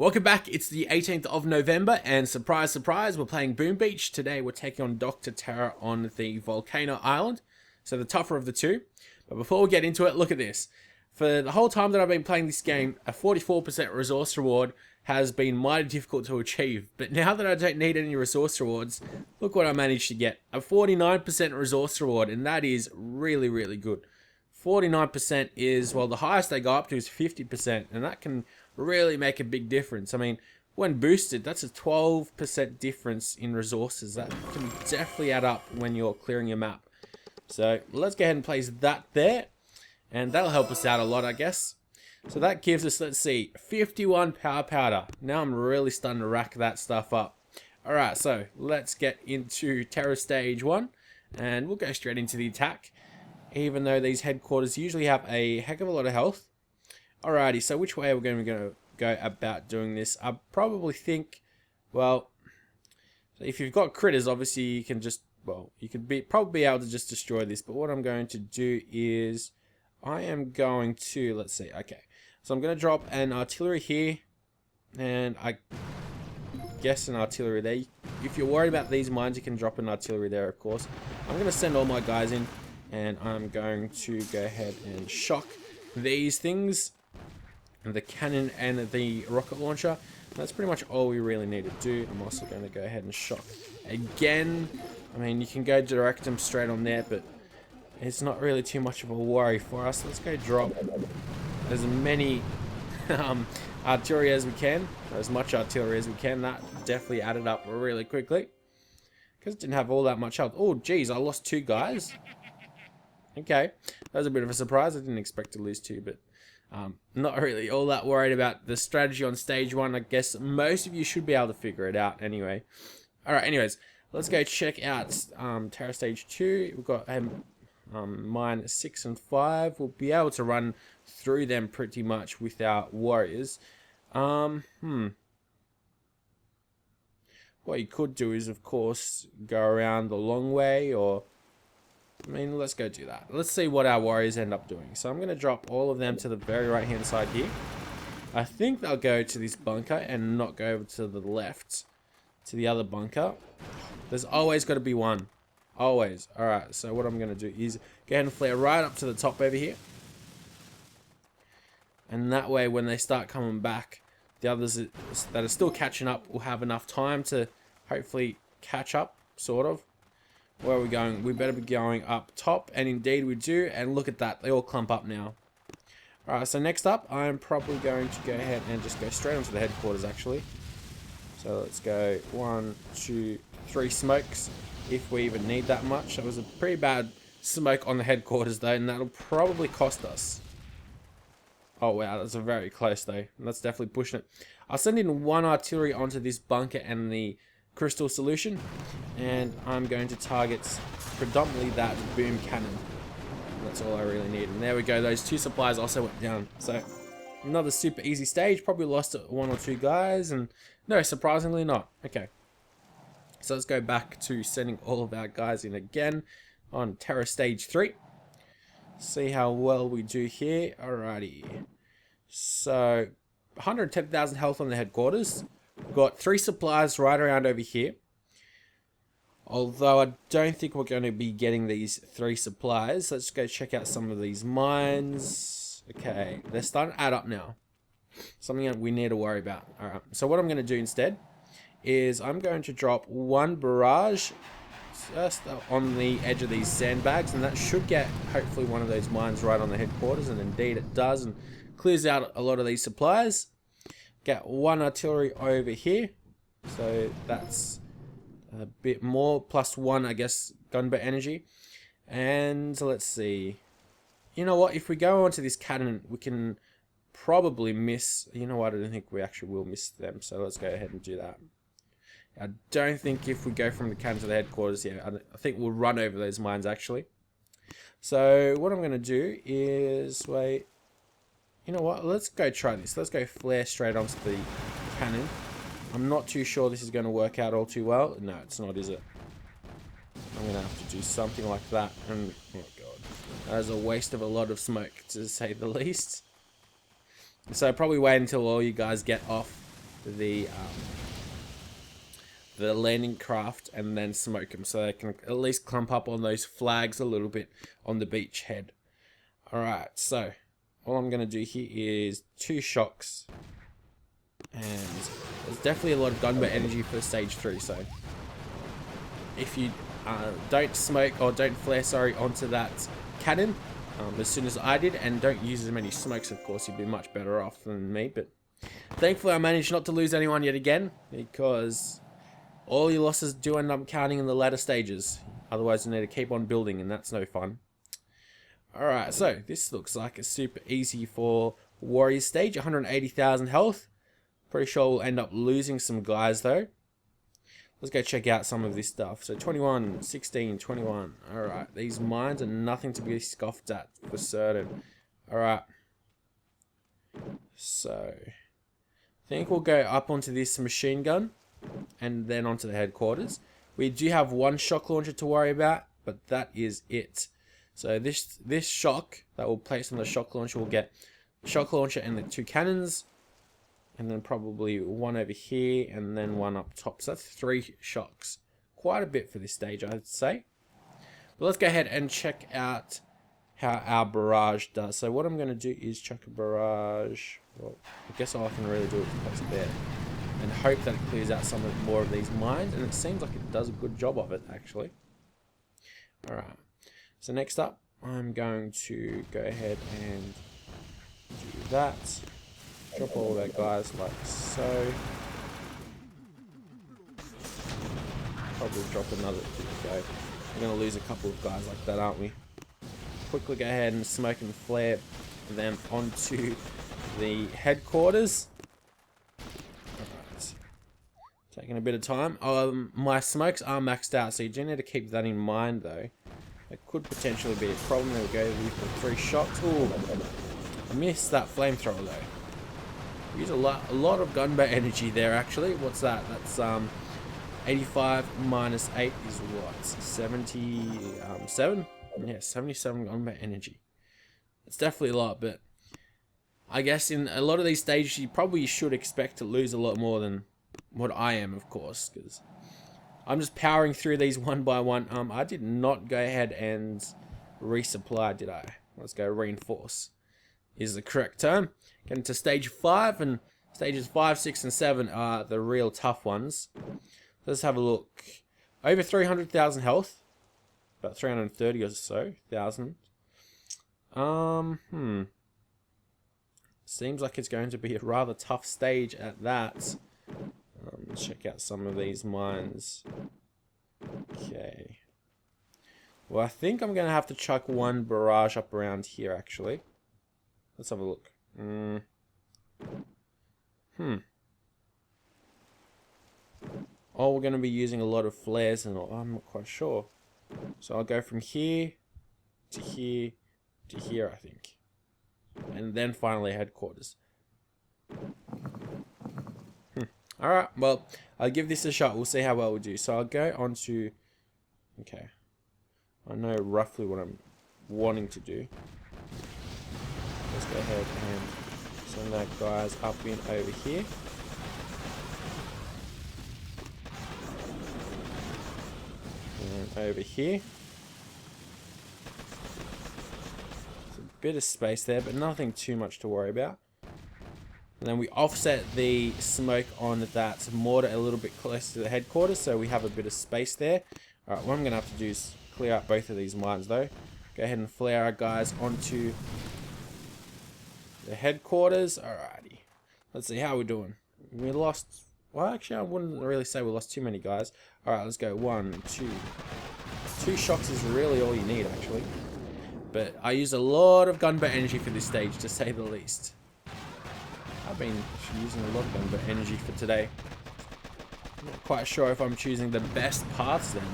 Welcome back. It's the 18th of November, and surprise, surprise, we're playing Boom Beach. Today we're taking on Dr. Terra on the Volcano Island, so the tougher of the two. But before we get into it, look at this. For the whole time that I've been playing this game, a 44% resource reward has been mighty difficult to achieve. But now that I don't need any resource rewards, look what I managed to get. A 49% resource reward, and that is really, really good. 49% is, well, the highest they go up to is 50%, and that can really make a big difference. I mean, when boosted, that's a 12% difference in resources. That can definitely add up when you're clearing your map. So let's go ahead and place that there, and that'll help us out a lot, I guess. So that gives us, let's see, 51 power powder. Now I'm really starting to rack that stuff up. Alright, so let's get into Terra Stage 1, and we'll go straight into the attack, even though these headquarters usually have a heck of a lot of health. Alrighty, so which way are we going to go about doing this? I probably think, well, if you've got critters, obviously you can just, well, you could probably be able to just destroy this. But what I'm going to do is, I am going to, let's see, okay. So I'm going to drop an artillery here, and I guess an artillery there. If you're worried about these mines, you can drop an artillery there, of course. I'm going to send all my guys in, and I'm going to go ahead and shock these things. The cannon and the rocket launcher. That's pretty much all we really need to do. I'm also going to go ahead and shock again. I mean, you can go direct them straight on there, but it's not really too much of a worry for us. Let's go drop as many artillery as we can, as much artillery as we can. That definitely added up really quickly because it didn't have all that much health. Oh geez, I lost 2 guys. Okay, that was a bit of a surprise. I didn't expect to lose 2, but not really all that worried about the strategy on stage 1. I guess most of you should be able to figure it out anyway. Alright, anyways, let's go check out Terra Stage 2. We've got mine 6 and 5. We'll be able to run through them pretty much without warriors. What you could do is, of course, go around the long way, or I mean, let's go do that. Let's see what our warriors end up doing. So I'm going to drop all of them to the very right hand side here. I think they'll go to this bunker and not go over to the left, to the other bunker. There's always got to be one. Always. Alright, so what I'm going to do is go ahead and flare right up to the top over here. And that way, when they start coming back, the others that are still catching up will have enough time to hopefully catch up, sort of. Where are we going? We better be going up top, and indeed we do, and look at that, they all clump up now. Alright, so next up, I'm probably going to go ahead and just go straight onto the headquarters, actually. So let's go 1, 2, 3 smokes, if we even need that much. That was a pretty bad smoke on the headquarters, though, and that'll probably cost us. Oh wow, that's a very close, though. That's definitely pushing it. I'll send in 1 artillery onto this bunker and the crystal solution, and I'm going to target predominantly that boom cannon. That's all I really need. And there we go, those 2 supplies also went down. So another super easy stage. Probably lost 1 or 2 guys, and no, surprisingly not. Okay, so let's go back to sending all of our guys in again on Terra Stage 3. See how well we do here. Alrighty, so 110,000 health on the headquarters. We've got 3 supplies right around over here. Although I don't think we're going to be getting these 3 supplies. Let's go check out some of these mines. Okay, they're starting to add up now. Something that we need to worry about. Alright, so what I'm going to do instead is I'm going to drop 1 barrage just on the edge of these sandbags, and that should get hopefully one of those mines right on the headquarters, and indeed it does, and clears out a lot of these supplies. Get 1 artillery over here, so that's a bit more, plus 1, I guess, gunboat energy. And let's see, you know what, if we go onto this cannon, we can probably miss, you know what, I don't think we actually will miss them, so let's go ahead and do that. I don't think if we go from the cannon to the headquarters here, I think we'll run over those mines actually. So what I'm going to do is, wait, you know what, let's go try this. Let's go flare straight onto the cannon. I'm not too sure this is going to work out all too well. No, it's not, is it? I'm going to have to do something like that. And, oh god, that is a waste of a lot of smoke, to say the least. So probably wait until all you guys get off the landing craft and then smoke them, so they can at least clump up on those flags a little bit on the beach head. Alright, so all I'm going to do here is 2 shocks, and there's definitely a lot of gunboat energy for stage 3, so if you don't smoke or don't flare, sorry, onto that cannon as soon as I did, and don't use as many smokes, of course, you'd be much better off than me. But thankfully I managed not to lose anyone yet again, because all your losses do end up counting in the latter stages. Otherwise you need to keep on building, and that's no fun. Alright, so this looks like a super easy for Warriors stage. 180,000 health. Pretty sure we'll end up losing some guys though. Let's go check out some of this stuff. So 21, 16, 21. Alright, these mines are nothing to be scoffed at for certain. Alright. So, I think we'll go up onto this machine gun and then onto the headquarters. We do have 1 shock launcher to worry about, but that is it. So this shock that we'll place on the shock launcher will get the shock launcher and the 2 cannons. And then probably 1 over here, and then 1 up top. So that's 3 shocks. Quite a bit for this stage, I'd say. But let's go ahead and check out how our barrage does. So what I'm going to do is chuck a barrage. Well, I guess all I can really do is place it there. And hope that it clears out some more of these mines. And it seems like it does a good job of it, actually. Alright. So next up, I'm going to go ahead and do that. Drop all of our guys like so. Probably drop another. There we go. We're going to lose a couple of guys like that, aren't we? Quickly go ahead and smoke and flare them onto the headquarters. Alright. Taking a bit of time. My smokes are maxed out, so you do need to keep that in mind though. It could potentially be a problem. There we go. For 3 shots. Ooh. I missed that flamethrower though. Use a lot of gunboat energy there actually. What's that? That's 85 minus 8 is what? 77? Yeah, 77 gunboat energy. It's definitely a lot, but I guess in a lot of these stages you probably should expect to lose a lot more than what I am, of course, because I'm just powering through these one by one. I did not go ahead and resupply, did I? Let's go reinforce. Is the correct term. Getting to stage 5, and stages 5, 6, and 7 are the real tough ones. Let's have a look. Over 300,000 health. About 330 or so thousand. Seems like it's going to be a rather tough stage at that. Let's check out some of these mines. Okay. Well, I think I'm going to have to chuck 1 barrage up around here, actually. Let's have a look. Oh, we're going to be using a lot of flares and all. I'm not quite sure. So I'll go from here to here to here, I think. And then finally headquarters. Alright, well, I'll give this a shot. We'll see how well we do. So I'll go on to... Okay. I know roughly what I'm wanting to do. Let's go ahead and send that guys up in over here. And over here. There's a bit of space there, but nothing too much to worry about. And then we offset the smoke on that mortar a little bit closer to the headquarters, so we have a bit of space there. Alright, what I'm going to have to do is clear out both of these mines though. Go ahead and flare our guys onto the headquarters. Alrighty. Let's see how we're doing. We lost... Well, actually, I wouldn't really say we lost too many guys. Alright, let's go. 1, 2. 2 shots is really all you need, actually. But I used a lot of gunboat energy for this stage, to say the least. I've been using a lot of gunboat energy for today. I'm not quite sure if I'm choosing the best paths then.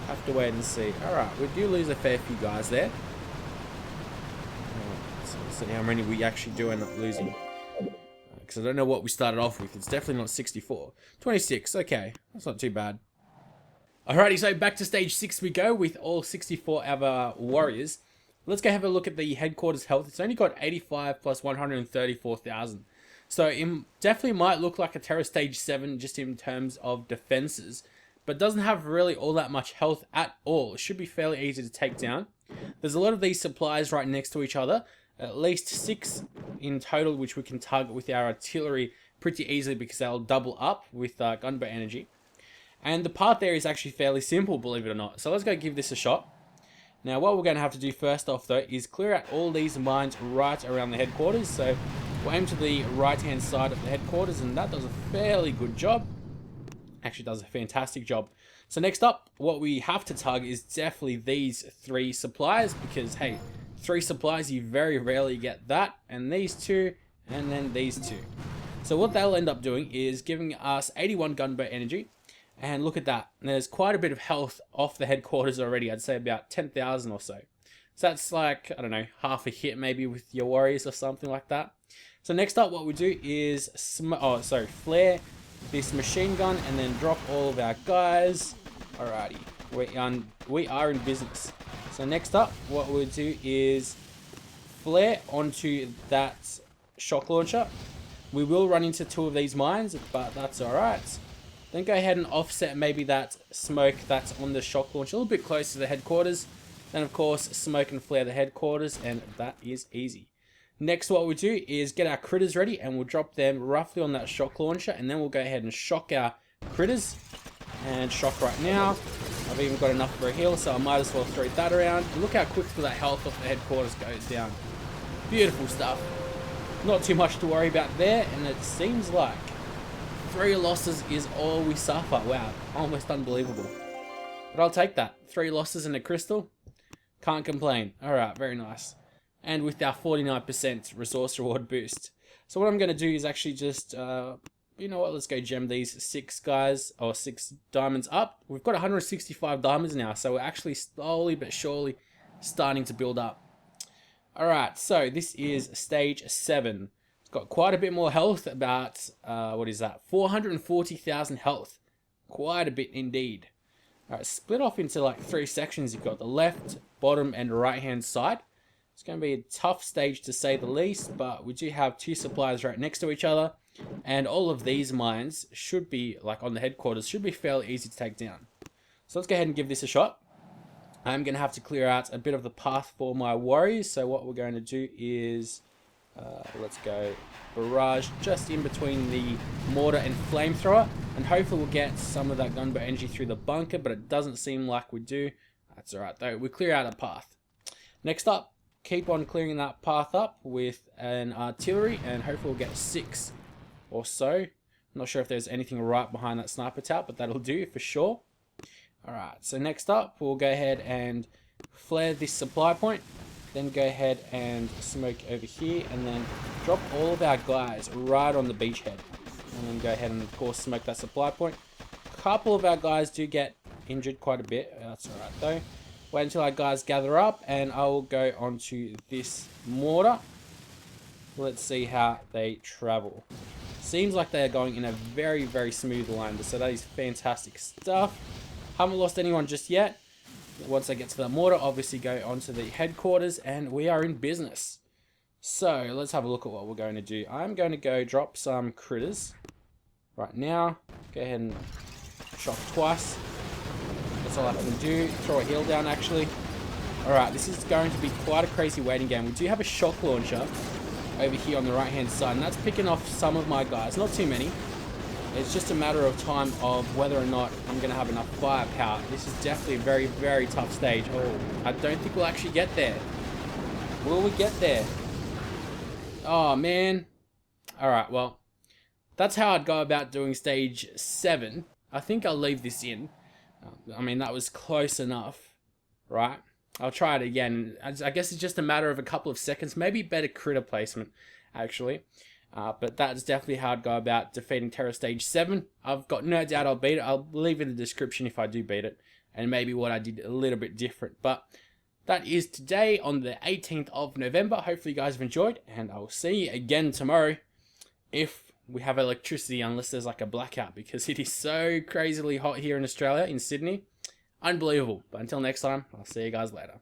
Have to wait and see. Alright, we do lose a fair few guys there. So let's see how many we actually do end up losing. Because I don't know what we started off with. It's definitely not 64. 26, okay. That's not too bad. Alrighty, so back to stage 6 we go with all 64 of our warriors. Let's go have a look at the headquarters health. It's only got 85 plus 134,000. So it definitely might look like a Terror Stage 7 just in terms of defenses, but doesn't have really all that much health at all. It should be fairly easy to take down. There's a lot of these supplies right next to each other, at least 6 in total, which we can target with our artillery pretty easily because they'll double up with gunboat energy. And the path there is actually fairly simple, believe it or not. So let's go give this a shot. Now what we're going to have to do first off though is clear out all these mines right around the headquarters. So we'll aim to the right hand side of the headquarters, and that does a fairly good job. Actually does a fantastic job. So next up, what we have to target is definitely these 3 supplies, because hey, 3 supplies, you very rarely get that, and these 2, and then these 2. So what they'll end up doing is giving us 81 gunboat energy. And look at that. There's quite a bit of health off the headquarters already. I'd say about 10,000 or so. So that's like, I don't know, half a hit maybe with your warriors or something like that. So next up, what we do is flare this machine gun and then drop all of our guys. Alrighty, we are in business. So next up, what we'll do is flare onto that shock launcher. We will run into 2 of these mines, but that's alright. Then go ahead and offset maybe that smoke that's on the shock launch a little bit closer to the headquarters. Then of course smoke and flare the headquarters, and that is easy. Next what we do is get our critters ready, and we'll drop them roughly on that shock launcher, and then we'll go ahead and shock our critters. And shock right now. I've even got enough for a heal, so I might as well throw that around. Look how quickly that health off the headquarters goes down. Beautiful stuff. Not too much to worry about there, and it seems like 3 losses is all we suffer. Wow, almost unbelievable. But I'll take that. 3 losses and a crystal. Can't complain. Alright, very nice. And with our 49% resource reward boost. So what I'm going to do is actually just, you know what, let's go gem these 6 guys, or 6 diamonds up. We've got 165 diamonds now, so we're actually slowly but surely starting to build up. Alright, so this is stage 7. Got quite a bit more health, about, what is that, 440,000 health. Quite a bit indeed. Alright, split off into like 3 sections. You've got the left, bottom, and right hand side. It's going to be a tough stage to say the least, but we do have 2 supplies right next to each other. And all of these mines should be, like on the headquarters, should be fairly easy to take down. So let's go ahead and give this a shot. I'm going to have to clear out a bit of the path for my warriors. So what we're going to do is... let's go barrage just in between the mortar and flamethrower, and hopefully we'll get some of that gunboat energy through the bunker, but it doesn't seem like we do. That's alright though, we clear out a path. Next up, keep on clearing that path up with an artillery, and hopefully we'll get 6 or so. I'm not sure if there's anything right behind that sniper tower, but that'll do for sure. Alright, so next up we'll go ahead and flare this supply point. Then go ahead and smoke over here, and then drop all of our guys right on the beachhead. And then go ahead and of course smoke that supply point. A couple of our guys do get injured quite a bit. That's alright though. Wait until our guys gather up, and I will go onto this mortar. Let's see how they travel. Seems like they are going in a very, very smooth line, so that is fantastic stuff. Haven't lost anyone just yet. Once I get to the mortar, obviously go onto the headquarters, and we are in business. So let's have a look at what we're going to do. I'm going to go drop some critters right now. Go ahead and shock twice. That's all I can do. Throw a heal down actually. Alright, this is going to be quite a crazy waiting game. We do have a shock launcher over here on the right hand side, and that's picking off some of my guys. Not too many. It's just a matter of time of whether or not I'm going to have enough firepower. This is definitely a very, very tough stage. Oh, I don't think we'll actually get there. Will we get there? Oh, man. Alright, well, that's how I'd go about doing stage 7. I think I'll leave this in. I mean, that was close enough, right? I'll try it again. I guess it's just a matter of a couple of seconds. Maybe better critter placement, actually. But that's definitely how I'd go about defeating Terror Stage 7. I've got no doubt I'll beat it. I'll leave in the description if I do beat it, and maybe what I did a little bit different. But that is today on the 18th of November. Hopefully you guys have enjoyed, and I'll see you again tomorrow if we have electricity, unless there's like a blackout, because it is so crazily hot here in Australia, in Sydney. Unbelievable. But until next time, I'll see you guys later.